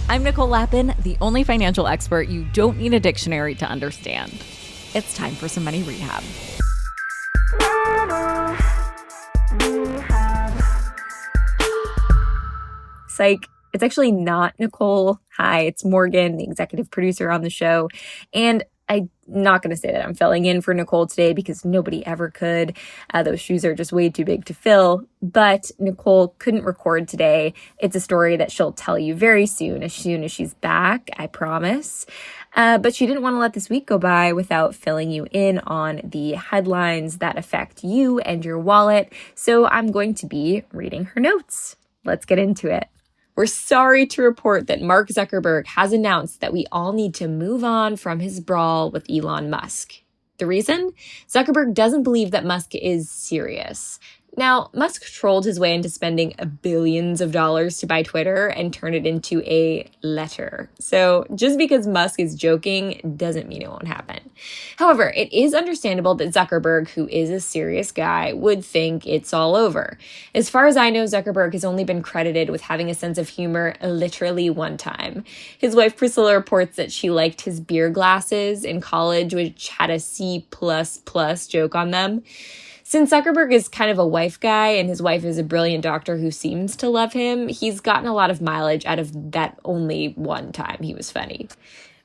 I'm Nicole Lappin, the only financial expert you don't need a dictionary to understand. It's time for some money rehab. Psych. It's actually not Nicole. Hi, it's Morgan, the executive producer on the show. And I'm not going to say that I'm filling in for Nicole today because nobody ever could. Those shoes are just way too big to fill. But Nicole couldn't record today. It's a story that she'll tell you very soon as she's back, I promise. But she didn't want to let this week go by without filling you in on the headlines that affect you and your wallet. So I'm going to be reading her notes. Let's get into it. We're sorry to report that Mark Zuckerberg has announced that we all need to move on from his brawl with Elon Musk. The reason? Zuckerberg doesn't believe that Musk is serious. Now, Musk trolled his way into spending billions of dollars to buy Twitter and turn it into a letter. So just because Musk is joking doesn't mean it won't happen. However, it is understandable that Zuckerberg, who is a serious guy, would think it's all over. As far as I know, Zuckerberg has only been credited with having a sense of humor literally one time. His wife Priscilla reports that she liked his beer glasses in college, which had a C++ joke on them. Since Zuckerberg is kind of a wife guy and his wife is a brilliant doctor who seems to love him, he's gotten a lot of mileage out of that only one time he was funny.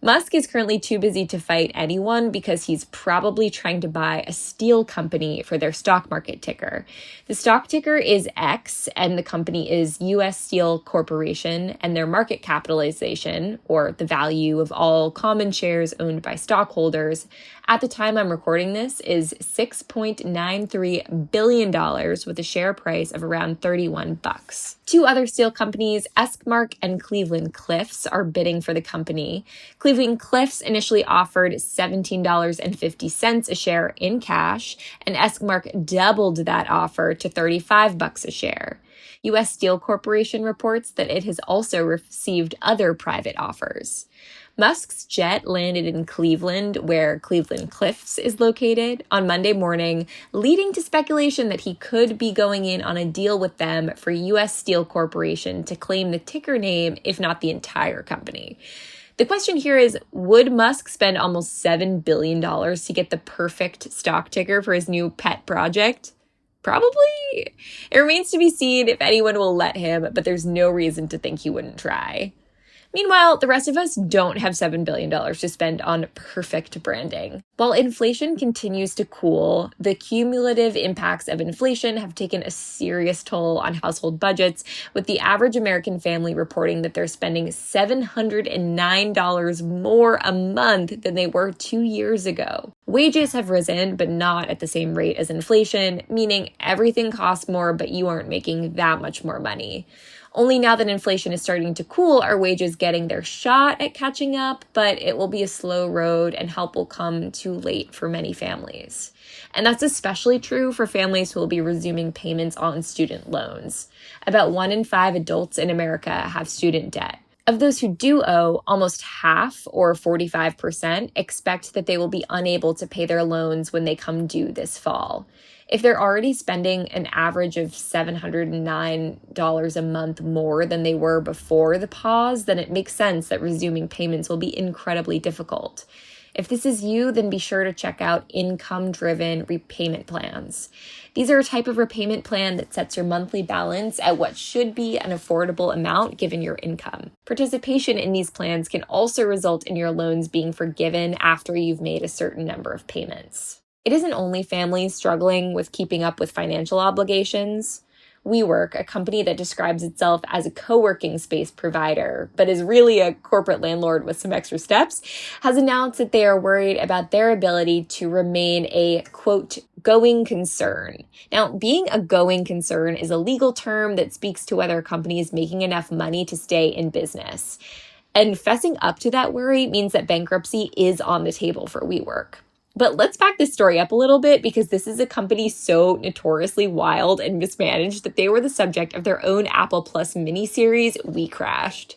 Musk is currently too busy to fight anyone because he's probably trying to buy a steel company for their stock market ticker. The stock ticker is X, and the company is U.S. Steel Corporation, and their market capitalization, or the value of all common shares owned by stockholders, at the time I'm recording this, is $6.93 billion with a share price of around $31. Two other steel companies, Muck and Cleveland-Cliffs, are bidding for the company. Cleveland-Cliffs initially offered $17.50 a share in cash, and Muck doubled that offer to $35 a share. U.S. Steel Corporation reports that it has also received other private offers. Musk's jet landed in Cleveland, where Cleveland-Cliffs is located, on Monday morning, leading to speculation that he could be going in on a deal with them for U.S. Steel Corporation to claim the ticker name, if not the entire company. The question here is, would Musk spend almost $7 billion to get the perfect stock ticker for his new pet project? Probably. It remains to be seen if anyone will let him, but there's no reason to think he wouldn't try. Meanwhile, the rest of us don't have $7 billion to spend on perfect branding. While inflation continues to cool, the cumulative impacts of inflation have taken a serious toll on household budgets, with the average American family reporting that they're spending $709 more a month than they were 2 years ago. Wages have risen, but not at the same rate as inflation, meaning everything costs more, but you aren't making that much more money. Only now that inflation is starting to cool are wages getting their shot at catching up, but it will be a slow road and help will come too late for many families. And that's especially true for families who will be resuming payments on student loans. About 1 in 5 adults in America have student debt. Of those who do owe, almost half, or 45%, expect that they will be unable to pay their loans when they come due this fall. If they're already spending an average of $709 a month more than they were before the pause, then it makes sense that resuming payments will be incredibly difficult. If this is you, then be sure to check out income-driven repayment plans. These are a type of repayment plan that sets your monthly balance at what should be an affordable amount given your income. Participation in these plans can also result in your loans being forgiven after you've made a certain number of payments. It isn't only families struggling with keeping up with financial obligations. WeWork, a company that describes itself as a co-working space provider, but is really a corporate landlord with some extra steps, has announced that they are worried about their ability to remain a, quote, going concern. Now, being a going concern is a legal term that speaks to whether a company is making enough money to stay in business. And fessing up to that worry means that bankruptcy is on the table for WeWork. But let's back this story up a little bit because this is a company so notoriously wild and mismanaged that they were the subject of their own Apple Plus miniseries, We Crashed.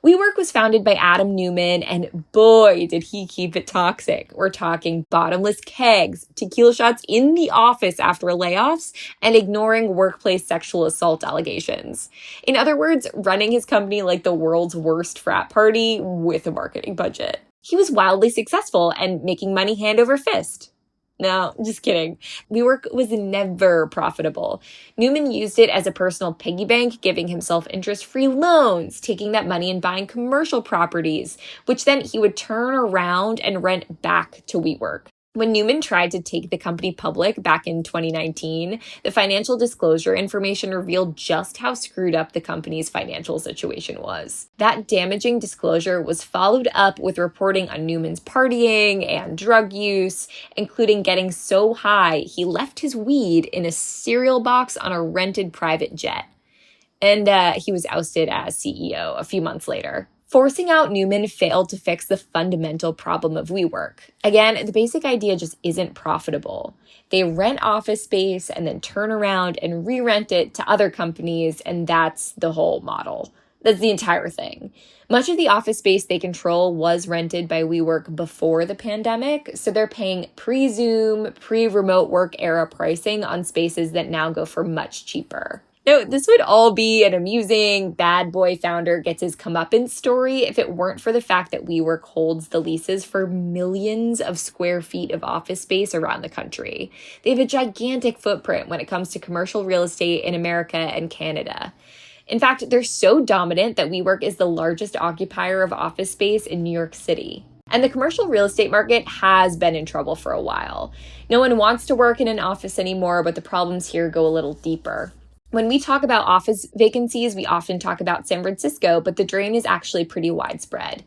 WeWork was founded by Adam Newman, and boy, did he keep it toxic. We're talking bottomless kegs, tequila shots in the office after layoffs, and ignoring workplace sexual assault allegations. In other words, running his company like the world's worst frat party with a marketing budget. He was wildly successful and making money hand over fist. No, just kidding. WeWork was never profitable. Newman used it as a personal piggy bank, giving himself interest-free loans, taking that money and buying commercial properties, which then he would turn around and rent back to WeWork. When Newman tried to take the company public back in 2019, the financial disclosure information revealed just how screwed up the company's financial situation was. That damaging disclosure was followed up with reporting on Newman's partying and drug use, including getting so high he left his weed in a cereal box on a rented private jet. And he was ousted as CEO a few months later. Forcing out Newman failed to fix the fundamental problem of WeWork. Again, the basic idea just isn't profitable. They rent office space and then turn around and re-rent it to other companies, and that's the whole model. That's the entire thing. Much of the office space they control was rented by WeWork before the pandemic, so they're paying pre-Zoom, pre-remote work era pricing on spaces that now go for much cheaper. Now, this would all be an amusing bad boy founder gets his comeuppance story if it weren't for the fact that WeWork holds the leases for millions of square feet of office space around the country. They have a gigantic footprint when it comes to commercial real estate in America and Canada. In fact, they're so dominant that WeWork is the largest occupier of office space in New York City. And the commercial real estate market has been in trouble for a while. No one wants to work in an office anymore, but the problems here go a little deeper. When we talk about office vacancies, we often talk about San Francisco, but the drain is actually pretty widespread.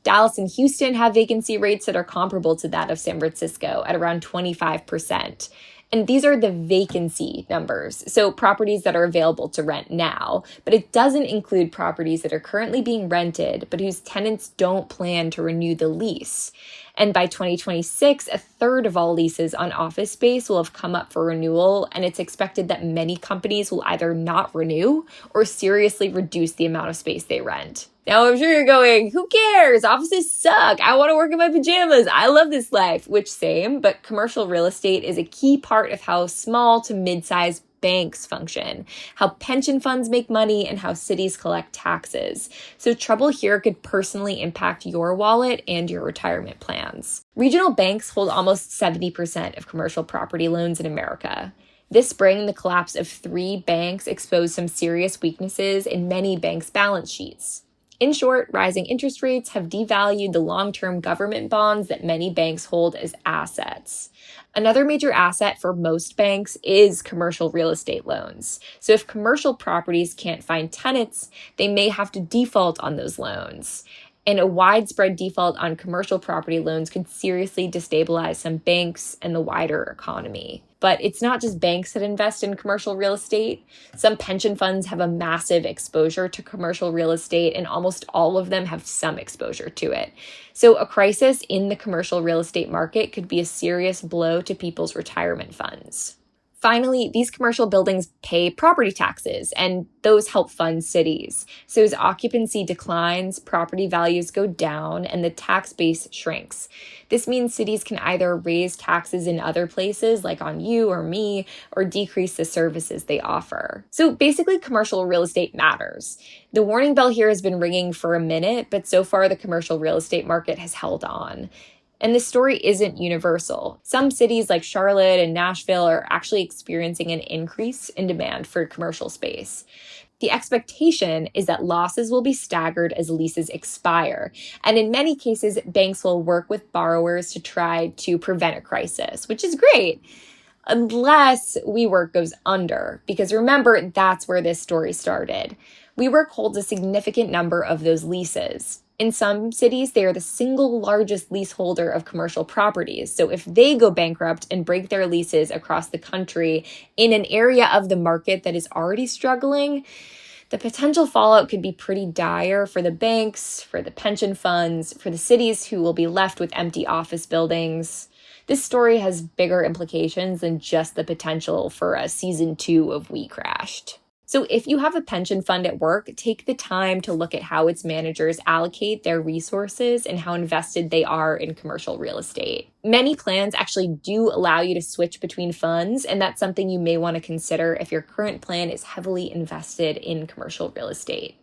Dallas and Houston have vacancy rates that are comparable to that of San Francisco at around 25%. And these are the vacancy numbers, so properties that are available to rent now, but it doesn't include properties that are currently being rented, but whose tenants don't plan to renew the lease. And by 2026, a third of all leases on office space will have come up for renewal, and it's expected that many companies will either not renew or seriously reduce the amount of space they rent. Now, I'm sure you're going, who cares? Offices suck. I want to work in my pajamas. I love this life. Which same, but commercial real estate is a key part of how small to mid-sized banks function, how pension funds make money, and how cities collect taxes. So trouble here could personally impact your wallet and your retirement plans. Regional banks hold almost 70% of commercial property loans in America. This spring, the collapse of 3 banks exposed some serious weaknesses in many banks' balance sheets. In short, rising interest rates have devalued the long-term government bonds that many banks hold as assets. Another major asset for most banks is commercial real estate loans. So if commercial properties can't find tenants, they may have to default on those loans. And a widespread default on commercial property loans could seriously destabilize some banks and the wider economy. But it's not just banks that invest in commercial real estate. Some pension funds have a massive exposure to commercial real estate, and almost all of them have some exposure to it. So a crisis in the commercial real estate market could be a serious blow to people's retirement funds. Finally, these commercial buildings pay property taxes, and those help fund cities. So as occupancy declines, property values go down, and the tax base shrinks. This means cities can either raise taxes in other places, like on you or me, or decrease the services they offer. So basically, commercial real estate matters. The warning bell here has been ringing for a minute, but so far the commercial real estate market has held on. And this story isn't universal. Some cities like Charlotte and Nashville are actually experiencing an increase in demand for commercial space. The expectation is that losses will be staggered as leases expire. And in many cases, banks will work with borrowers to try to prevent a crisis, which is great. Unless WeWork goes under, because remember, that's where this story started. WeWork holds a significant number of those leases. In some cities, they are the single largest leaseholder of commercial properties. So if they go bankrupt and break their leases across the country in an area of the market that is already struggling, the potential fallout could be pretty dire for the banks, for the pension funds, for the cities who will be left with empty office buildings. This story has bigger implications than just the potential for a season 2 of We Crashed. So if you have a pension fund at work, take the time to look at how its managers allocate their resources and how invested they are in commercial real estate. Many plans actually do allow you to switch between funds, and that's something you may want to consider if your current plan is heavily invested in commercial real estate.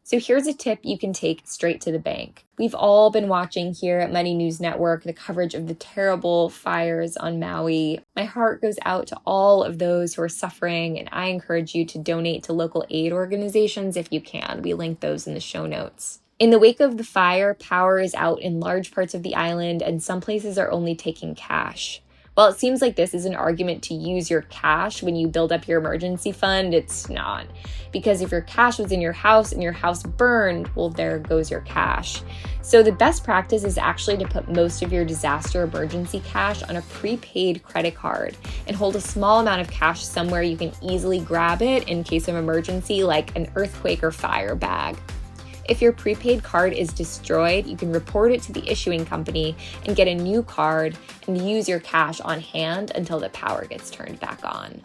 So here's a tip you can take straight to the bank. We've all been watching here at Money News Network the coverage of the terrible fires on Maui. My heart goes out to all of those who are suffering, and I encourage you to donate to local aid organizations if you can. We link those in the show notes. In the wake of the fire, power is out in large parts of the island, and some places are only taking cash. While it seems like this is an argument to use your cash when you build up your emergency fund, it's not. Because if your cash was in your house and your house burned, well, there goes your cash. So the best practice is actually to put most of your disaster emergency cash on a prepaid credit card and hold a small amount of cash somewhere you can easily grab it in case of emergency, like an earthquake or fire bag. If your prepaid card is destroyed, you can report it to the issuing company and get a new card and use your cash on hand until the power gets turned back on.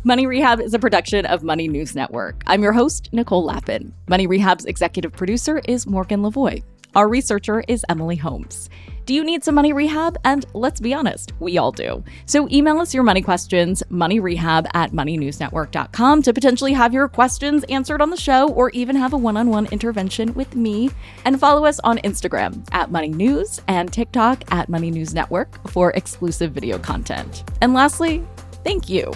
Money Rehab is a production of Money News Network. I'm your host, Nicole Lappin. Money Rehab's executive producer is Morgan Lavoie. Our researcher is Emily Holmes. Do you need some money rehab? And let's be honest, we all do. So email us your money questions, moneyrehab@moneynewsnetwork.com, to potentially have your questions answered on the show or even have a one-on-one intervention with me. And follow us on Instagram @moneynews and TikTok @moneynewsnetwork for exclusive video content. And lastly, thank you.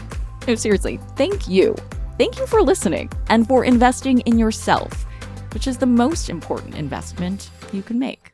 No, seriously, thank you. Thank you for listening and for investing in yourself, which is the most important investment you can make.